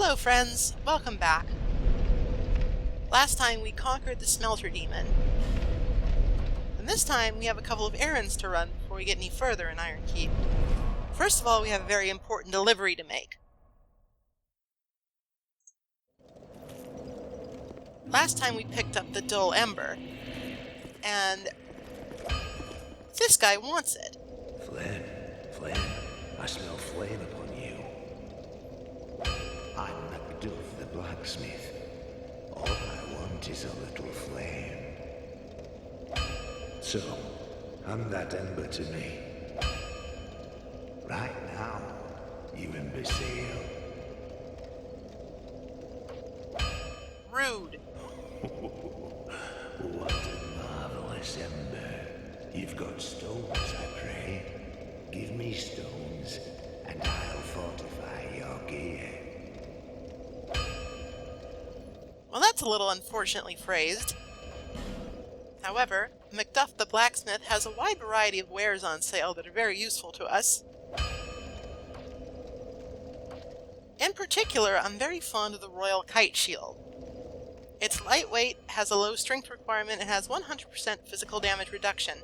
Hello friends, welcome back. Last time we conquered the smelter demon, and this time we have a couple of errands to run before we get any further in Iron Keep. First of all, we have a very important delivery to make. Last time we picked up the dull ember, and this guy wants it. Flame, I smell flame upon you. I'm Macduff the blacksmith. All I want is a little flame. So, hand that ember to me. Right now, you imbecile. Rude. What a marvelous ember. You've got stones, I pray. Give me stones, and I'll fortify your gear. Well, that's a little unfortunately phrased. However, Macduff the blacksmith has a wide variety of wares on sale that are very useful to us. In particular, I'm very fond of the Royal Kite Shield. It's lightweight, has a low strength requirement, and has 100% physical damage reduction.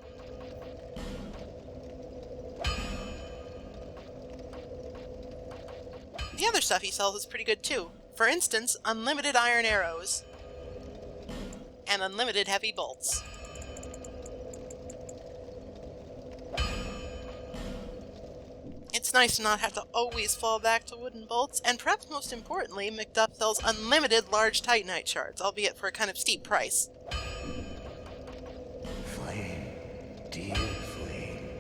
The other stuff he sells is pretty good too. For instance, unlimited iron arrows and unlimited heavy bolts. It's nice to not have to always fall back to wooden bolts, and perhaps most importantly, Macduff sells unlimited large titanite shards, albeit for a kind of steep price. Flame, dear flame,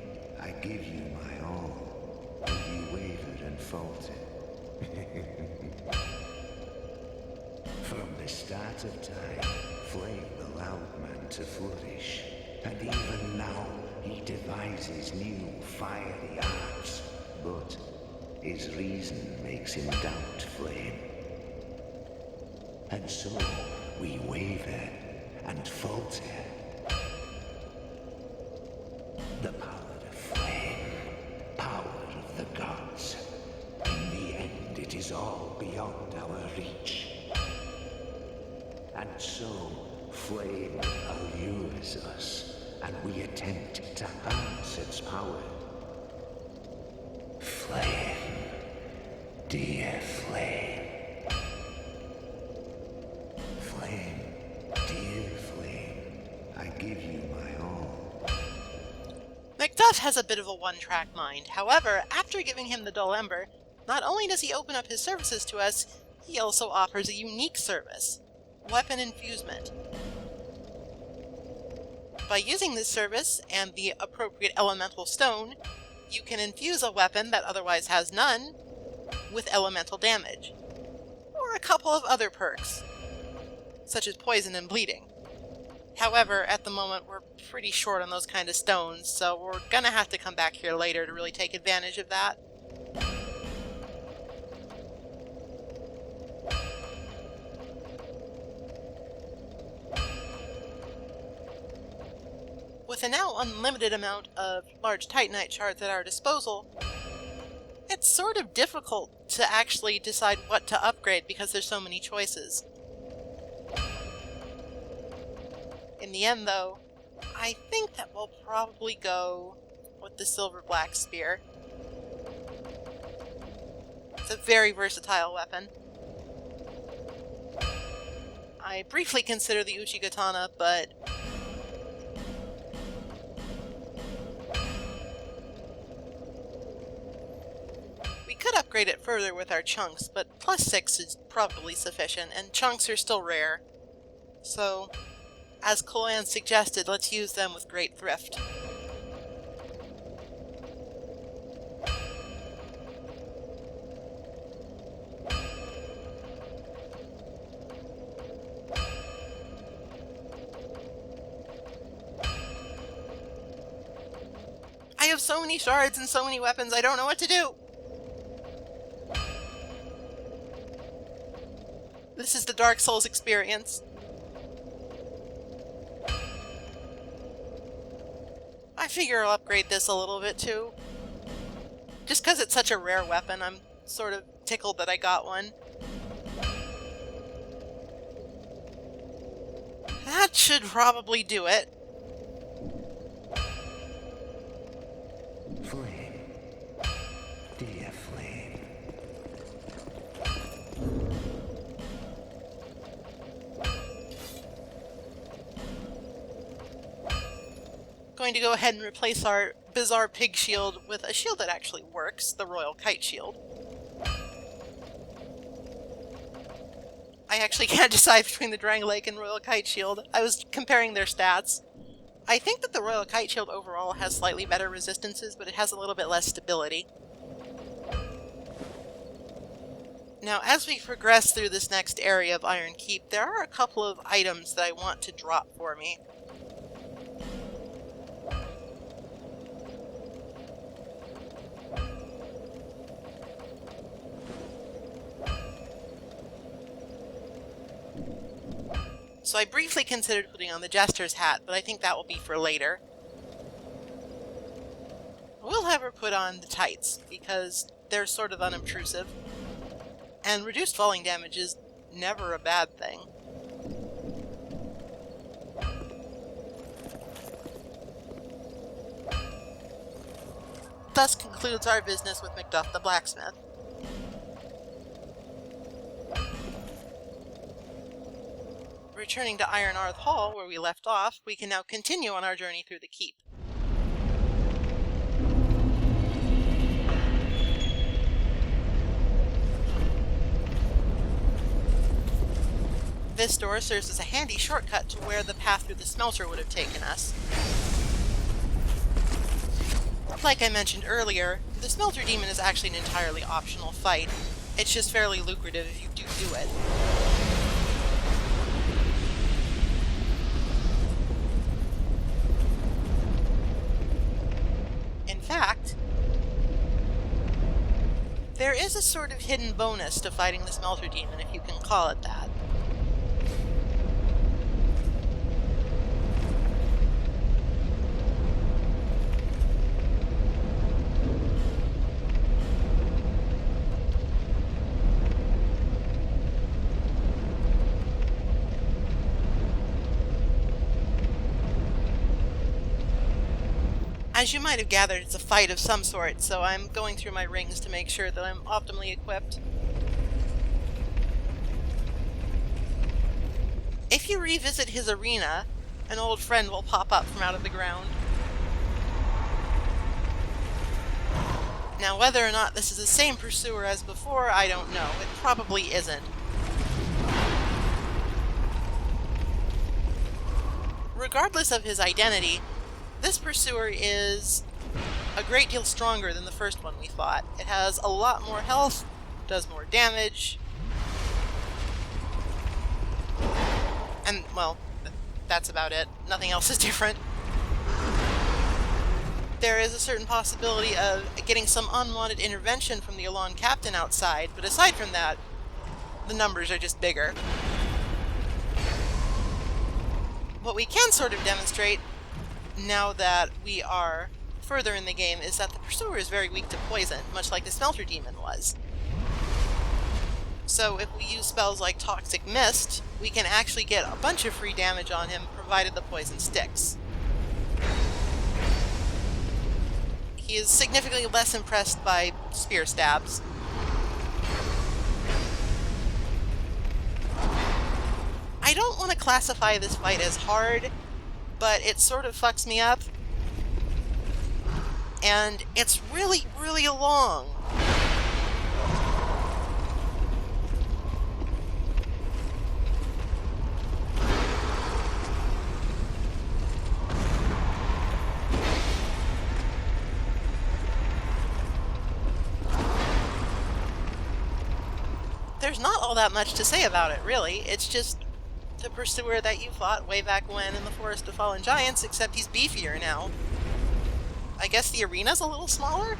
I give you my all, and you wavered and faltered. From the start of time, Flame allowed man to flourish, and even now he devises new fiery arts, but his reason makes him doubt Flame. And so we waver and falter. The power of Flame, power of the gods. In the end, it is all beyond our reach. And so, Flame allures us, and we attempt to harness its power. Flame, dear Flame. Flame, dear Flame, I give you my all. Macduff has a bit of a one-track mind. However, after giving him the dull ember, not only does he open up his services to us, he also offers a unique service: weapon infusement. By using this service and the appropriate elemental stone, you can infuse a weapon that otherwise has none with elemental damage, or a couple of other perks, such as poison and bleeding. However, at the moment we're pretty short on those kind of stones, so we're gonna have to come back here later to really take advantage of that. With a now unlimited amount of large titanite shards at our disposal, it's sort of difficult to actually decide what to upgrade because there's so many choices. In the end, though, I think that we'll probably go with the silver black spear. It's a very versatile weapon. I briefly considered the Uchigatana, but we could upgrade it further with our chunks, but plus 6 is probably sufficient, and chunks are still rare. So, as Kolan suggested, let's use them with great thrift. I have so many shards and so many weapons, I don't know what to do! This is the Dark Souls experience. I figure I'll upgrade this a little bit too. Just because it's such a rare weapon, I'm sort of tickled that I got one. That should probably do it. Flame. Dear flame. Going to go ahead and replace our bizarre pig shield with a shield that actually works, the Royal Kite Shield. I actually can't decide between the Drang Lake and Royal Kite Shield. I was comparing their stats. I think that the Royal Kite Shield overall has slightly better resistances, but it has a little bit less stability. Now, as we progress through this next area of Iron Keep, there are a couple of items that I want to drop for me. So I briefly considered putting on the Jester's hat, but I think that will be for later. We'll have her put on the tights, because they're sort of unobtrusive. And reduced falling damage is never a bad thing. Thus concludes our business with Macduff the blacksmith. Returning to Ironarth Hall, where we left off, we can now continue on our journey through the keep. This door serves as a handy shortcut to where the path through the smelter would have taken us. Like I mentioned earlier, the smelter demon is actually an entirely optional fight. It's just fairly lucrative if you do it. In fact, there is a sort of hidden bonus to fighting the smelter demon, if you can call it that. As you might have gathered, it's a fight of some sort, so I'm going through my rings to make sure that I'm optimally equipped. If you revisit his arena, an old friend will pop up from out of the ground. Now, whether or not this is the same pursuer as before, I don't know. It probably isn't. Regardless of his identity, this pursuer is a great deal stronger than the first one we fought. It has a lot more health, does more damage, and, well, that's about it. Nothing else is different. There is a certain possibility of getting some unwanted intervention from the Elan captain outside, but aside from that, the numbers are just bigger. What we can sort of demonstrate now that we are further in the game is that the pursuer is very weak to poison, much like the smelter demon was. So if we use spells like Toxic Mist, we can actually get a bunch of free damage on him, provided the poison sticks. He is significantly less impressed by spear stabs. I don't want to classify this fight as hard, but it sort of fucks me up. And it's really, really long. There's not all that much to say about it, really. It's just the pursuer that you fought way back when in the Forest of Fallen Giants, except he's beefier now. I guess the arena's a little smaller?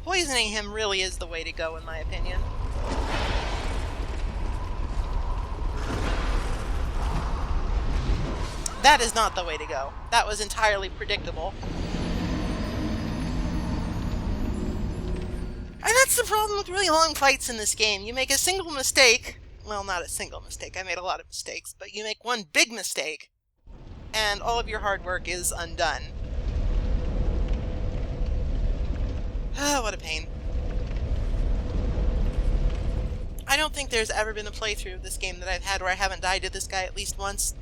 Poisoning him really is the way to go, in my opinion. That is not the way to go. That was entirely predictable. And that's the problem with really long fights in this game. You make a single mistake. Well, not a single mistake. I made a lot of mistakes. But you make one big mistake, and all of your hard work is undone. Ah, what a pain. I don't think there's ever been a playthrough of this game that I've had where I haven't died to this guy at least once.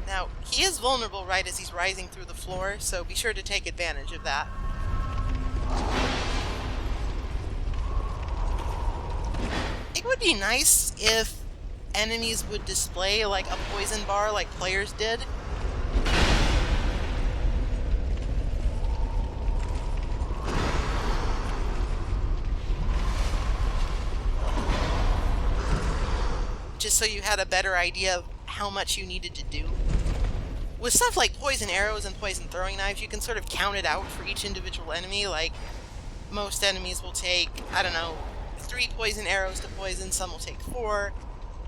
Now, he is vulnerable right as he's rising through the floor, so be sure to take advantage of that. It would be nice if enemies would display like a poison bar like players did. Just so you had a better idea of how much you needed to do. With stuff like poison arrows and poison throwing knives, you can sort of count it out for each individual enemy. Like, most enemies will take, I don't know, 3 poison arrows to poison, some will take 4,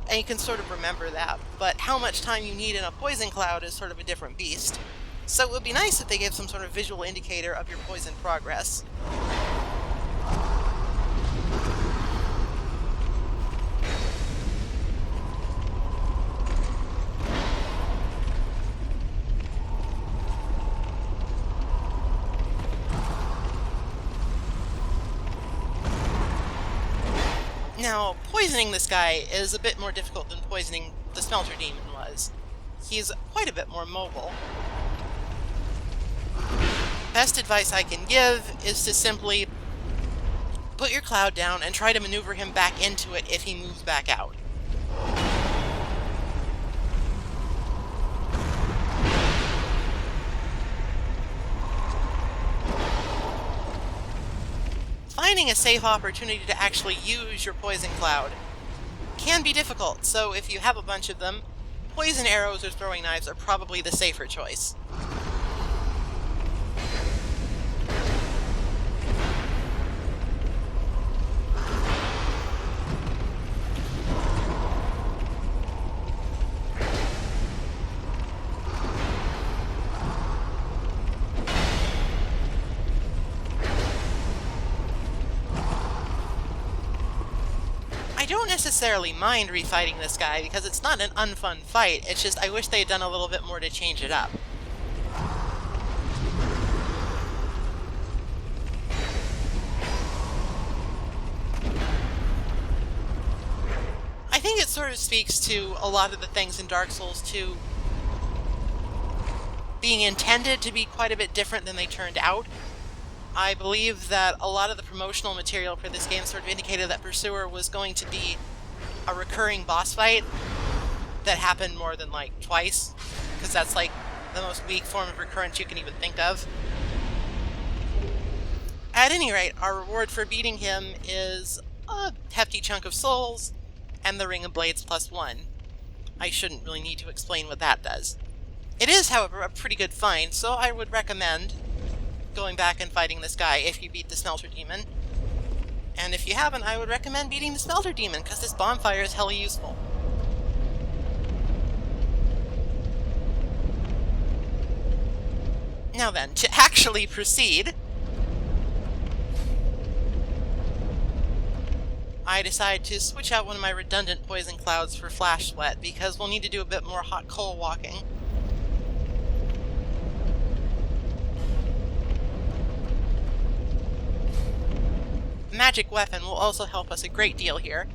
and you can sort of remember that. But how much time you need in a poison cloud is sort of a different beast. So it would be nice if they gave some sort of visual indicator of your poison progress. Now, poisoning this guy is a bit more difficult than poisoning the Smelter Demon was. He's quite a bit more mobile. Best advice I can give is to simply put your cloud down and try to maneuver him back into it if he moves back out. Finding a safe opportunity to actually use your poison cloud can be difficult, so if you have a bunch of them, poison arrows or throwing knives are probably the safer choice. I don't necessarily mind refighting this guy because it's not an unfun fight, it's just I wish they had done a little bit more to change it up. I think it sort of speaks to a lot of the things in Dark Souls 2 being intended to be quite a bit different than they turned out. I believe that a lot of the promotional material for this game sort of indicated that Pursuer was going to be a recurring boss fight that happened more than like twice, because that's like the most weak form of recurrence you can even think of. At any rate, our reward for beating him is a hefty chunk of souls and the Ring of Blades +1. I shouldn't really need to explain what that does. It is, however, a pretty good find, so I would recommend going back and fighting this guy if you beat the Smelter Demon. And if you haven't, I would recommend beating the Smelter Demon, because this bonfire is hella useful. Now then, to actually proceed, I decide to switch out one of my redundant poison clouds for Flash Sweat, because we'll need to do a bit more hot coal walking. Magic weapon will also help us a great deal here.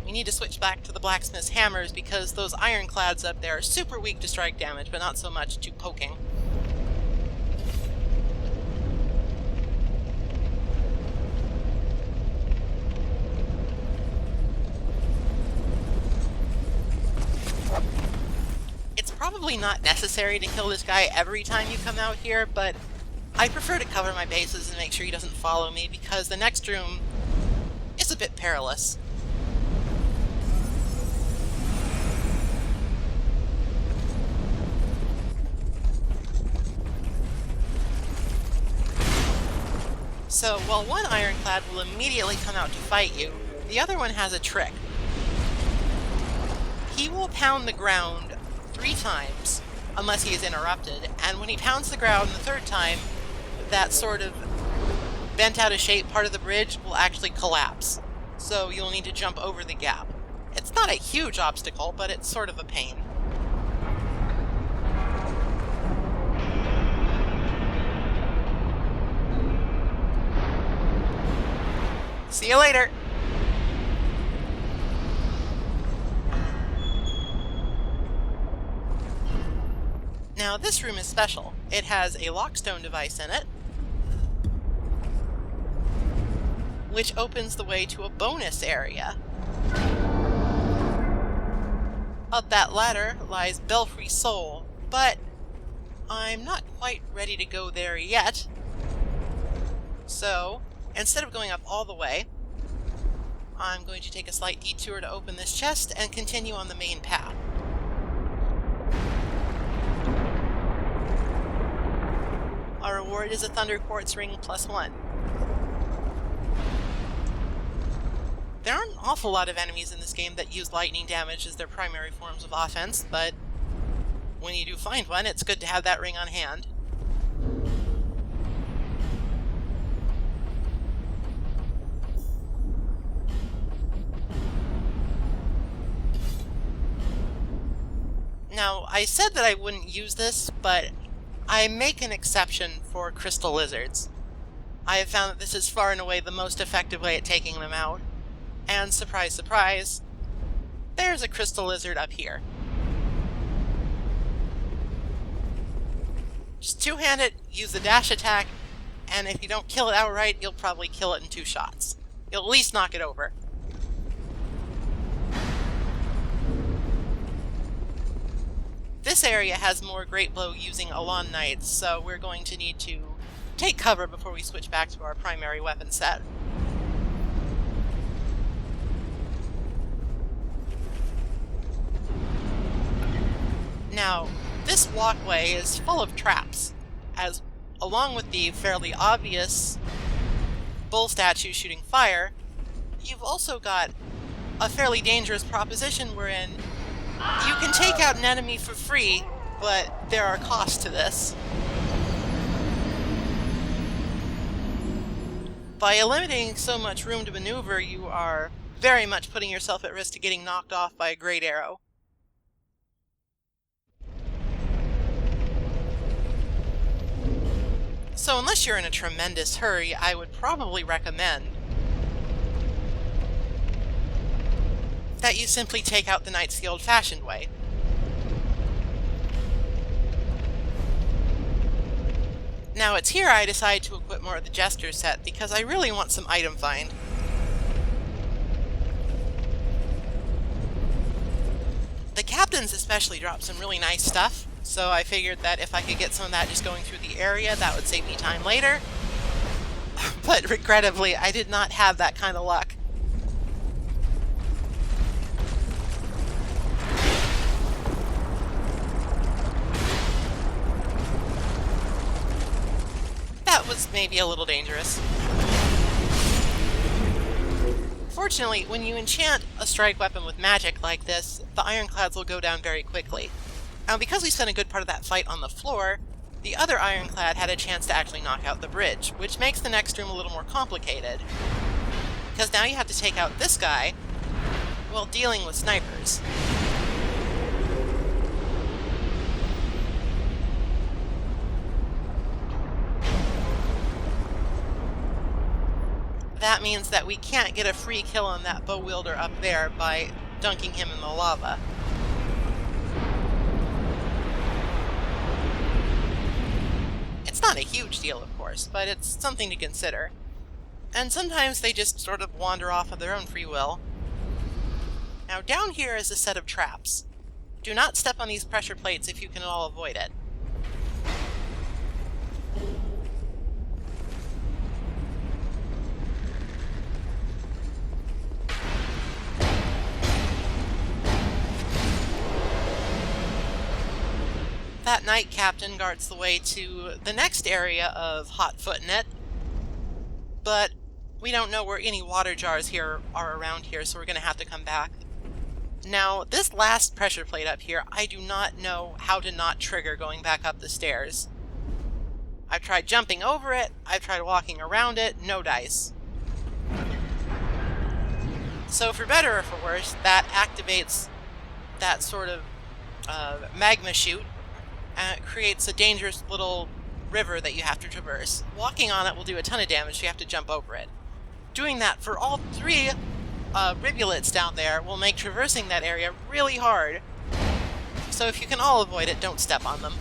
We need to switch back to the blacksmith's hammers because those ironclads up there are super weak to strike damage, but not so much to poking. It's probably not necessary to kill this guy every time you come out here, but I prefer to cover my bases and make sure he doesn't follow me, because the next room is a bit perilous. So, while one ironclad will immediately come out to fight you, The other one has a trick. He will pound the ground 3 times, unless he is interrupted, and when he pounds the ground the 3rd time, that sort of bent out of shape part of the bridge will actually collapse. So you'll need to jump over the gap. It's not a huge obstacle, but it's sort of a pain. See you later! Now this room is special. It has a lockstone device in it, which opens the way to a bonus area. Up that ladder lies Belfry Soul, but I'm not quite ready to go there yet. So, instead of going up all the way, I'm going to take a slight detour to open this chest and continue on the main path. Our reward is a Thunder Quartz Ring +1. There aren't an awful lot of enemies in this game that use lightning damage as their primary forms of offense, but when you do find one, it's good to have that ring on hand. Now, I said that I wouldn't use this, but I make an exception for crystal lizards. I have found that this is far and away the most effective way at taking them out. And surprise, surprise, there's a crystal lizard up here. Just two-hand it, use the dash attack, and if you don't kill it outright, you'll probably kill it in 2 shots. You'll at least knock it over. This area has more Great Blow using Elan Knights, so we're going to need to take cover before we switch back to our primary weapon set. Now, this walkway is full of traps, as along with the fairly obvious bull statue shooting fire, you've also got a fairly dangerous proposition wherein you can take out an enemy for free, but there are costs to this. By eliminating so much room to maneuver, you are very much putting yourself at risk to getting knocked off by a great arrow. So unless you're in a tremendous hurry, I would probably recommend that you simply take out the knights the old-fashioned way. Now it's here I decide to equip more of the Jester set, because I really want some item find. The captains especially drop some really nice stuff, so I figured that if I could get some of that just going through the area, that would save me time later. But regrettably, I did not have that kind of luck. That was maybe a little dangerous. Fortunately, when you enchant a strike weapon with magic like this, the ironclads will go down very quickly. Now, because we spent a good part of that fight on the floor, the other ironclad had a chance to actually knock out the bridge, which makes the next room a little more complicated. Because now you have to take out this guy while dealing with snipers. That means that we can't get a free kill on that bow wielder up there by dunking him in the lava. It's not a huge deal, of course, but it's something to consider. And sometimes they just sort of wander off of their own free will. Now down here is a set of traps. Do not step on these pressure plates if you can at all avoid it. That knight captain guards the way to the next area of hot foot net, but We don't know where any water jars here are around here, so we're going to have to come back. Now, this last pressure plate up here, I do not know how to not trigger going back up the stairs. I've tried jumping over it, I've tried walking around it, no dice. So for better or for worse, that activates that sort of magma chute, and it creates a dangerous little river that you have to traverse. Walking on it will do a ton of damage, so you have to jump over it. Doing that for all three rivulets down there will make traversing that area really hard. So if you can all avoid it, don't step on them.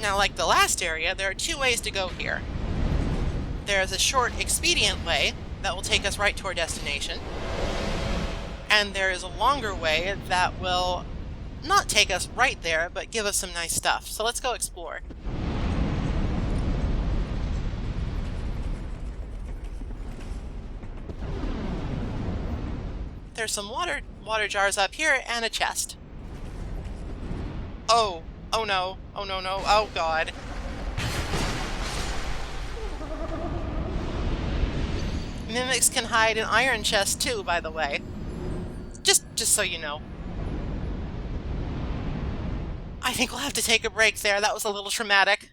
Now, like the last area, there are two ways to go here. There is a short, expedient way that will take us right to our destination. And there is a longer way that will not take us right there, but give us some nice stuff. So let's go explore. There's some water jars up here and a chest. Oh no, oh no, oh god. Mimics can hide in iron chests too, by the way. Just so you know. I think we'll have to take a break there. That was a little traumatic.